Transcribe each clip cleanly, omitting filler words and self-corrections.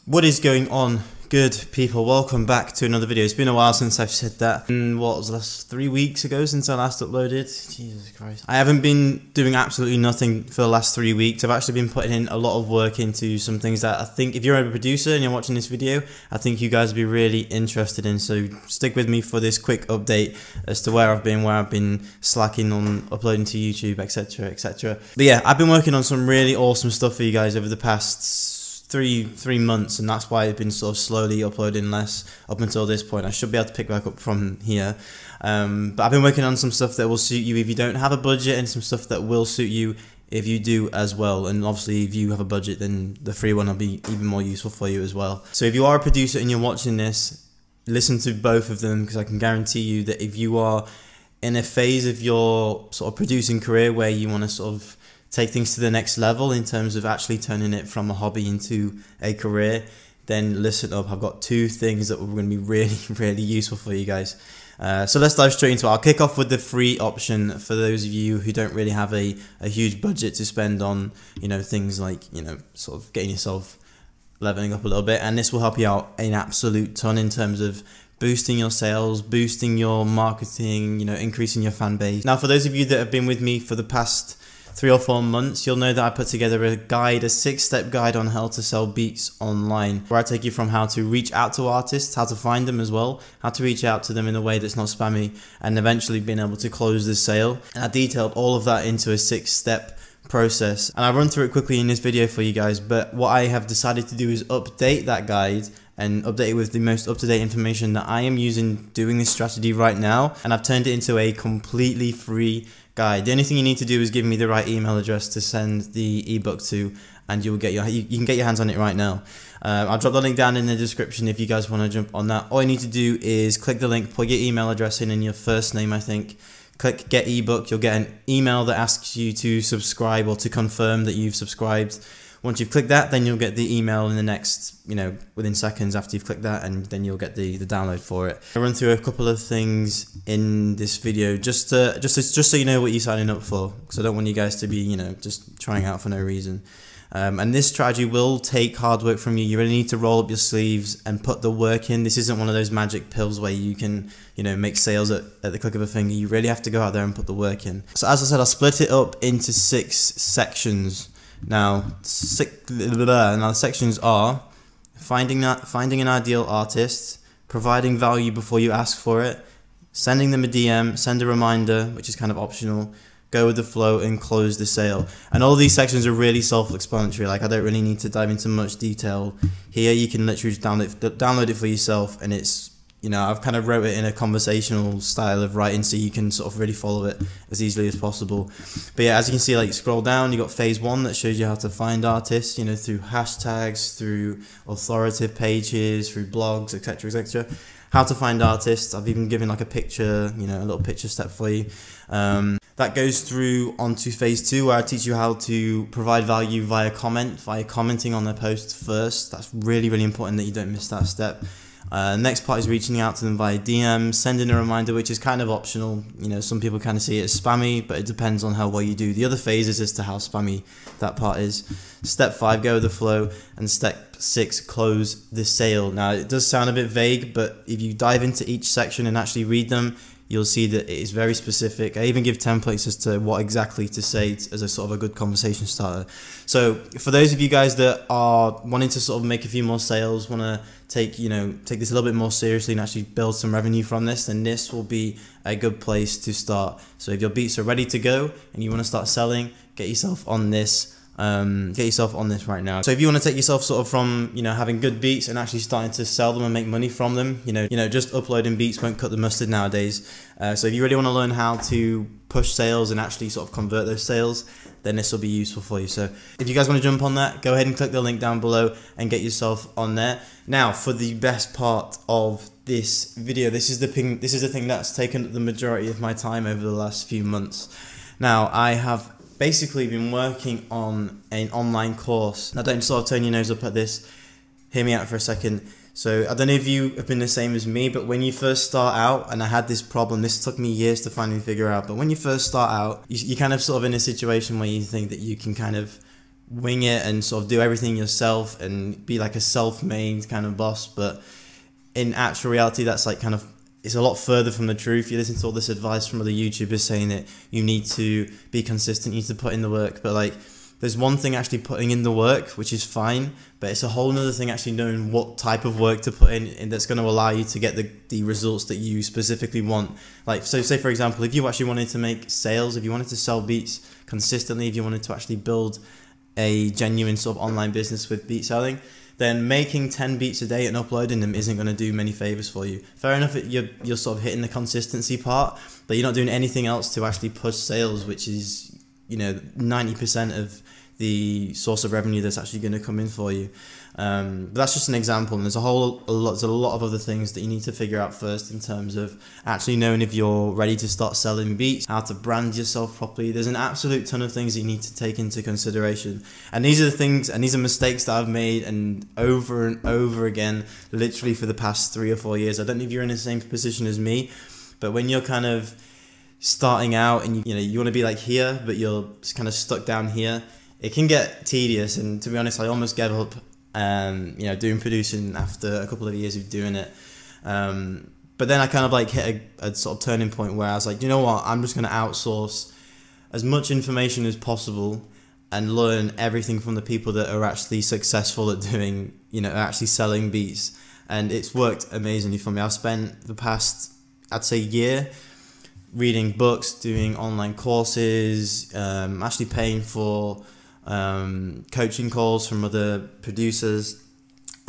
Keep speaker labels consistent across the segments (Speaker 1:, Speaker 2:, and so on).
Speaker 1: What is going on, good people? Welcome back to another video. It's been a while since I've said that. What was the last 3 weeks ago since I last uploaded? Jesus Christ. I haven't been doing absolutely nothing for the last 3 weeks. I've actually been putting in a lot of work into some things that I think if you're a producer and you're watching this video, I think you guys will be really interested in. So stick with me for this quick update as to where I've been slacking on uploading to YouTube, etc, etc. But yeah, I've been working on some really awesome stuff for you guys over the past three months, and that's why I've been sort of slowly uploading less up until this point. I should be able to pick back up from here, but I've been working on some stuff that will suit you if you don't have a budget, and some stuff that will suit you if you do as well. And obviously if you have a budget, then the free one will be even more useful for you as well. So if you are a producer and you're watching this, listen to both of them, because I can guarantee you that if you are in a phase of your sort of producing career where you want to sort of take things to the next level in terms of actually turning it from a hobby into a career, then listen up. I've got two things that are going to be really useful for you guys. So let's dive straight into it. I'll kick off with the free option for those of you who don't really have a huge budget to spend on, things like, sort of getting yourself leveling up a little bit. And this will help you out an absolute ton in terms of boosting your sales, boosting your marketing, increasing your fan base. Now, for those of you that have been with me for the past 3 or 4 months, you'll know that I put together a guide, a 6-step guide on how to sell beats online, where I take you from how to reach out to artists, how to find them as well, how to reach out to them in a way that's not spammy, and eventually being able to close the sale. And I detailed all of that into a 6-step process, and I run through it quickly in this video for you guys. But what I have decided to do is update that guide and update it with the most up-to-date information that I am using doing this strategy right now, and I've turned it into a completely free guide. The only thing you need to do is give me the right email address to send the ebook to, and you can get your hands on it right now. I'll drop the link down in the description if you guys want to jump on that. All you need to do is click the link, put your email address in and your first name, I think. Click get ebook. You'll get an email that asks you to subscribe or to confirm that you've subscribed. Once you've clicked that, then you'll get the email in the next, within seconds after you've clicked that, and then you'll get the download for it. I'll run through a couple of things in this video just so you know what you're signing up for, because I don't want you guys to be, just trying out for no reason. And this strategy will take hard work from you. You really need to roll up your sleeves and put the work in. This isn't one of those magic pills where you can, make sales at the click of a finger. You really have to go out there and put the work in. So as I said, I'll split it up into 6 sections. Now, the sections are finding an ideal artist, providing value before you ask for it, sending them a DM, send a reminder, which is kind of optional, go with the flow, and close the sale. And all these sections are really self-explanatory. Like, I don't really need to dive into much detail here. You can literally just download it for yourself, and it's, I've kind of wrote it in a conversational style of writing, so you can sort of really follow it as easily as possible. But yeah, as you can see, like, scroll down, you got phase 1 that shows you how to find artists, through hashtags, through authoritative pages, through blogs, etc, etc. How to find artists. I've even given like a picture, a little picture step for you. That goes through onto phase 2, where I teach you how to provide value via commenting on their posts first. That's really important that you don't miss that step. Next part is reaching out to them via DM, sending a reminder, which is kind of optional. Some people kind of see it as spammy, but it depends on how well you do. The other phase is as to how spammy that part is. Step 5, go with the flow, and step 6, close the sale. Now, it does sound a bit vague, but if you dive into each section and actually read them, you'll see that it is very specific. I even give templates as to what exactly to say as a sort of a good conversation starter. So for those of you guys that are wanting to sort of make a few more sales, want to take this a little bit more seriously and actually build some revenue from this, then this will be a good place to start. So if your beats are ready to go and you want to start selling, get yourself on this. Right now. So if you want to take yourself sort of from having good beats and actually starting to sell them and make money from them, just uploading beats won't cut the mustard nowadays. So if you really want to learn how to push sales and actually sort of convert those sales, then this will be useful for you. So if you guys want to jump on that, go ahead and click the link down below and get yourself on there. Now, for the best part of this video, this is the thing that's taken the majority of my time over the last few months. Now, I have basically been working on an online course. Now, don't sort of turn your nose up at this. Hear me out for a second. So I don't know if you have been the same as me, but when you first start out, and I had this problem, this took me years to finally figure out, but when you first start out, you're kind of sort of in a situation where you think that you can kind of wing it and sort of do everything yourself and be like a self-made kind of boss. But in actual reality, that's like kind of, it's a lot further from the truth. You listen to all this advice from other YouTubers saying that you need to be consistent, you need to put in the work, but like there's one thing actually putting in the work, which is fine, but it's a whole nother thing actually knowing what type of work to put in, and that's going to allow you to get the results that you specifically want. Like, so say for example, if you actually wanted to make sales, if you wanted to sell beats consistently, if you wanted to actually build a genuine sort of online business with beat selling, then making 10 beats a day and uploading them isn't going to do many favors for you. Fair enough, you're sort of hitting the consistency part, but you're not doing anything else to actually push sales, which is, you know, 90% of the source of revenue that's actually going to come in for you. But that's just an example, and there's a lot of other things that you need to figure out first in terms of actually knowing if you're ready to start selling beats, how to brand yourself properly. There's an absolute ton of things that you need to take into consideration, and these are the things and these are mistakes that I've made and over again, literally for the past 3 or 4 years. I don't know if you're in the same position as me, but when you're kind of starting out and you want to be like here, but you're just kind of stuck down here, it can get tedious. And to be honest, I almost gave up doing producing after a couple of years of doing it. But then I kind of like hit a sort of turning point where I was like, you know what, I'm just going to outsource as much information as possible and learn everything from the people that are actually successful at doing, actually selling beats. And it's worked amazingly for me. I've spent the past, I'd say, year reading books, doing online courses, actually paying for coaching calls from other producers,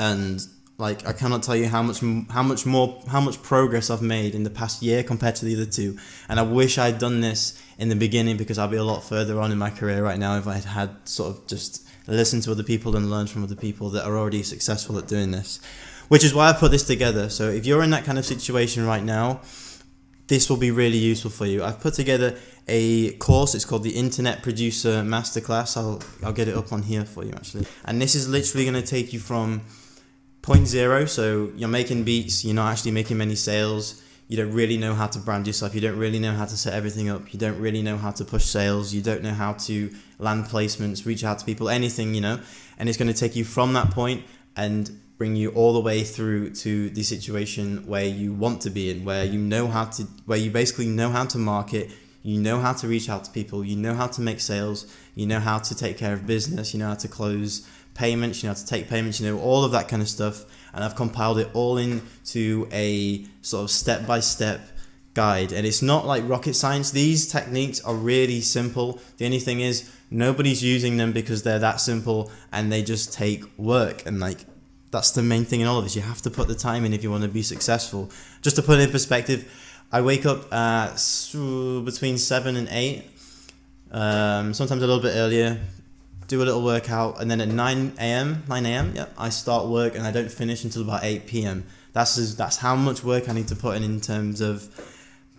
Speaker 1: and like I cannot tell you how much progress I've made in the past year compared to the other two. And I wish I'd done this in the beginning, because I'd be a lot further on in my career right now if I had sort of just listened to other people and learned from other people that are already successful at doing this, which is why I put this together. So if you're in that kind of situation right now, this will be really useful for you. I've put together a course. It's called the Internet Producer Masterclass. I'll get it up on here for you actually. And this is literally going to take you from point zero. So you're making beats, you're not actually making many sales. You don't really know how to brand yourself. You don't really know how to set everything up. You don't really know how to push sales. You don't know how to land placements, reach out to people, anything, And it's going to take you from that point and bring you all the way through to the situation where you want to be in, where you basically know how to market, you know how to reach out to people, you know how to make sales, you know how to take care of business, you know how to close payments, you know how to take payments, all of that kind of stuff. And I've compiled it all into a sort of step-by-step guide. And it's not like rocket science. These techniques are really simple. The only thing is nobody's using them because they're that simple, and they just take work. And like, that's the main thing in all of this. You have to put the time in if you want to be successful. Just to put it in perspective, I wake up between 7 and 8, sometimes a little bit earlier, do a little workout, and then at 9 a.m., I start work, and I don't finish until about 8 p.m. That's how much work I need to put in terms of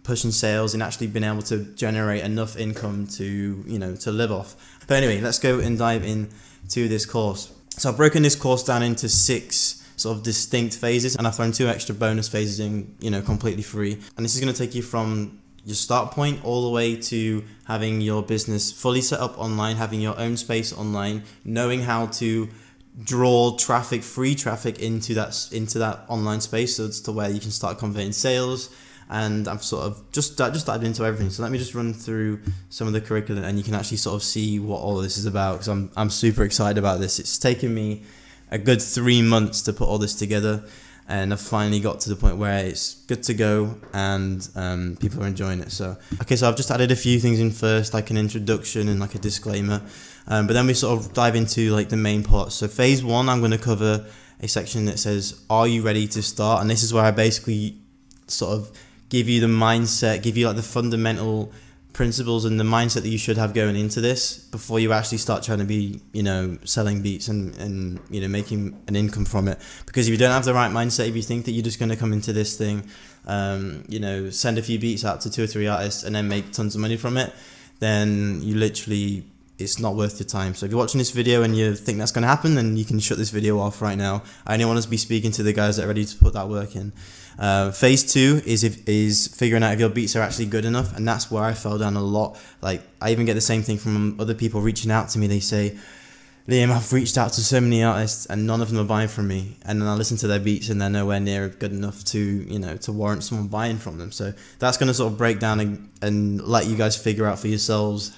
Speaker 1: pushing sales and actually being able to generate enough income to live off. But anyway, let's go and dive into this course. So I've broken this course down into 6 sort of distinct phases, and I've thrown 2 extra bonus phases in, completely free. And this is going to take you from your start point all the way to having your business fully set up online, having your own space online, knowing how to draw traffic, free traffic into that online space, so it's to where you can start converting sales. And I've sort of just dived into everything. So let me just run through some of the curriculum, and you can actually sort of see what all of this is about, because I'm super excited about this. It's taken me a good 3 months to put all this together, and I've finally got to the point where it's good to go, and people are enjoying it. So I've just added a few things in first, like an introduction and like a disclaimer, but then we sort of dive into like the main part. So phase 1, I'm going to cover a section that says, are you ready to start? And this is where I basically sort of give you the mindset, give you like the fundamental principles and the mindset that you should have going into this before you actually start trying to be, selling beats and making an income from it. Because if you don't have the right mindset, if you think that you're just going to come into this thing, send a few beats out to 2 or 3 artists and then make tons of money from it, then it's not worth your time. So if you're watching this video and you think that's going to happen, then you can shut this video off right now. I only want to be speaking to the guys that are ready to put that work in. Phase 2 is figuring out if your beats are actually good enough, and that's where I fell down a lot. Like, I even get the same thing from other people reaching out to me. They say, Liam, I've reached out to so many artists and none of them are buying from me. And then I listen to their beats and they're nowhere near good enough to, you know, to warrant someone buying from them. So that's going to sort of break down and let you guys figure out for yourselves,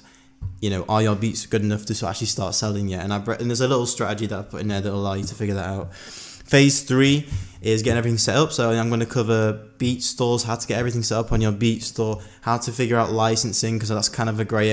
Speaker 1: you know, are your beats good enough to actually start selling yet? And there's a little strategy that I put in there that will allow you to figure that out. Phase 3 is getting everything set up. So I'm going to cover beat stores, how to get everything set up on your beat store, how to figure out licensing, because that's kind of a grey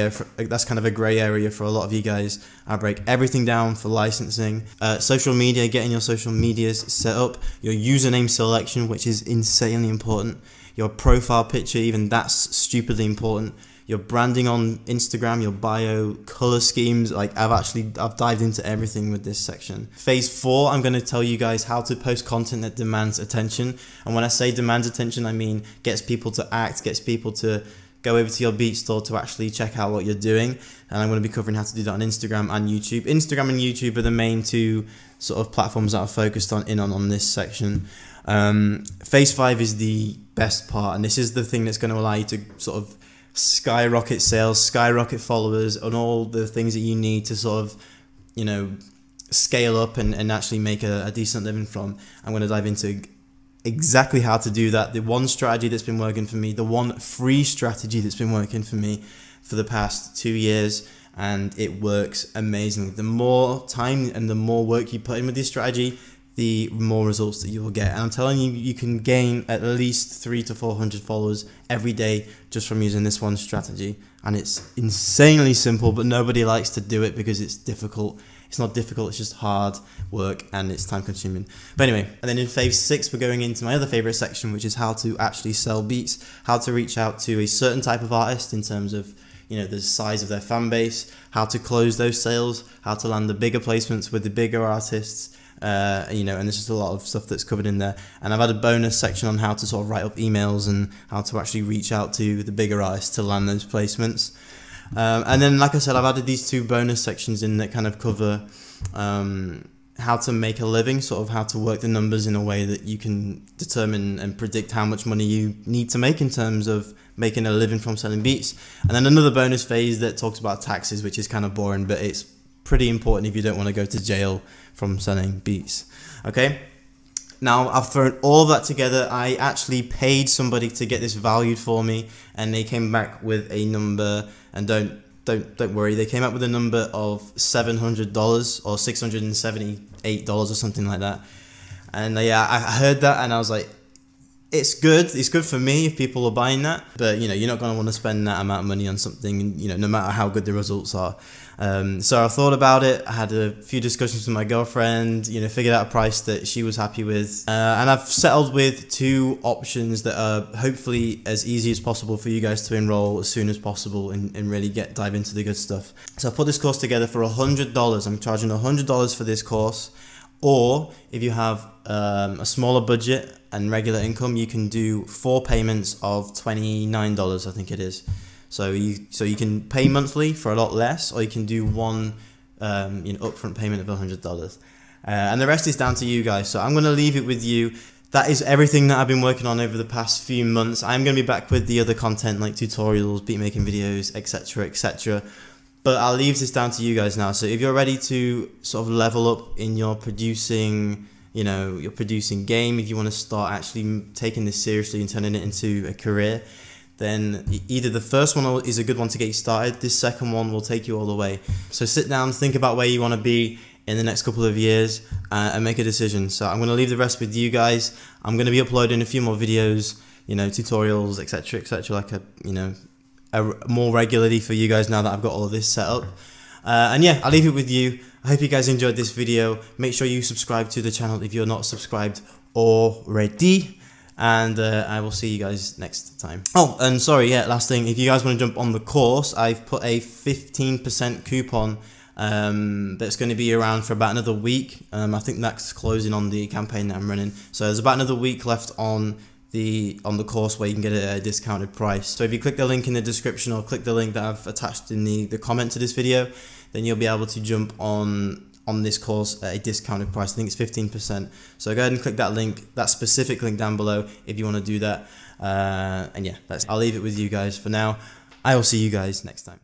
Speaker 1: area for a lot of you guys. I break everything down for licensing. Social media, getting your social medias set up, your username selection, which is insanely important. Your profile picture, even that's stupidly important. Your branding on Instagram, your bio, color schemes, like I've dived into everything with this section. Phase 4, I'm going to tell you guys how to post content that demands attention. And when I say demands attention, I mean gets people to act, gets people to go over to your beat store to actually check out what you're doing. And I'm going to be covering how to do that on Instagram and YouTube. Instagram and YouTube are the main two sort of platforms that I've focused on this section. Phase 5 is the best part, and this is the thing that's going to allow you to sort of skyrocket sales, skyrocket followers, and all the things that you need to sort of, you know, scale up and actually make a decent living from. I'm going to dive into exactly how to do that, the one strategy that's been working for me, the one free strategy that's been working for me for the past 2 years, and it works amazingly. The more time and the more work you put in with this strategy, the more results that you will get. And I'm telling you, you can gain at least 300 to 400 followers every day just from using this one strategy. And it's insanely simple, but nobody likes to do it because it's difficult. It's not difficult, it's just hard work and it's time consuming. But anyway, and then in phase 6, we're going into my other favorite section, which is how to actually sell beats, how to reach out to a certain type of artist in terms of, you know, the size of their fan base, how to close those sales, how to land the bigger placements with the bigger artists, you know, and there's just a lot of stuff that's covered in there. And I've had a bonus section on how to sort of write up emails and how to actually reach out to the bigger artists to land those placements. And then, like I said, I've added these 2 bonus sections in that kind of cover how to make a living, sort of how to work the numbers in a way that you can determine and predict how much money you need to make in terms of making a living from selling beats. And then another bonus phase that talks about taxes, which is kind of boring, but it's pretty important if you don't want to go to jail from selling beats. Okay, now I've thrown all that together. I actually paid somebody to get this valued for me, and they came back with a number, and don't worry, they came up with a number of $700 or $678 or something like that. And yeah, I heard that and I was like, it's good for me if people are buying that, but you know, you're not going to want to spend that amount of money on something, you know, no matter how good the results are. So I thought about it, I had a few discussions with my girlfriend, you know, figured out a price that she was happy with, and I've settled with 2 options that are hopefully as easy as possible for you guys to enroll as soon as possible and really dive into the good stuff. So I put this course together for $100. I'm charging $100 for this course. Or if you have a smaller budget and regular income, you can do 4 payments of $29, I think it is. So you can pay monthly for a lot less, or you can do one you know, upfront payment of $100. And the rest is down to you guys. So I'm going to leave it with you. That is everything that I've been working on over the past few months. I'm going to be back with the other content like tutorials, beat making videos, etc, etc. But I'll leave this down to you guys now. So if you're ready to sort of level up in your producing, you know, your producing game, if you want to start actually taking this seriously and turning it into a career, then either the first one is a good one to get you started, this second one will take you all the way. So sit down, think about where you want to be in the next couple of years and make a decision. So I'm going to leave the rest with you guys. I'm going to be uploading a few more videos, you know, tutorials, etc, like more regularly for you guys now that I've got all of this set up. And yeah, I'll leave it with you. I hope you guys enjoyed this video. Make sure you subscribe to the channel if you're not subscribed already. And I will see you guys next time. Oh, and sorry, yeah, last thing. If you guys want to jump on the course, I've put a 15% coupon that's going to be around for about another week. I think that's closing on the campaign that I'm running. So there's about another week left on the course where you can get a discounted price. So if you click the link in the description or click the link that I've attached in the comment to this video, then you'll be able to jump on this course at a discounted price. I think it's 15%. So go ahead and click that link, that specific link down below if you want to do that. And yeah, I'll leave it with you guys for now. I will see you guys next time.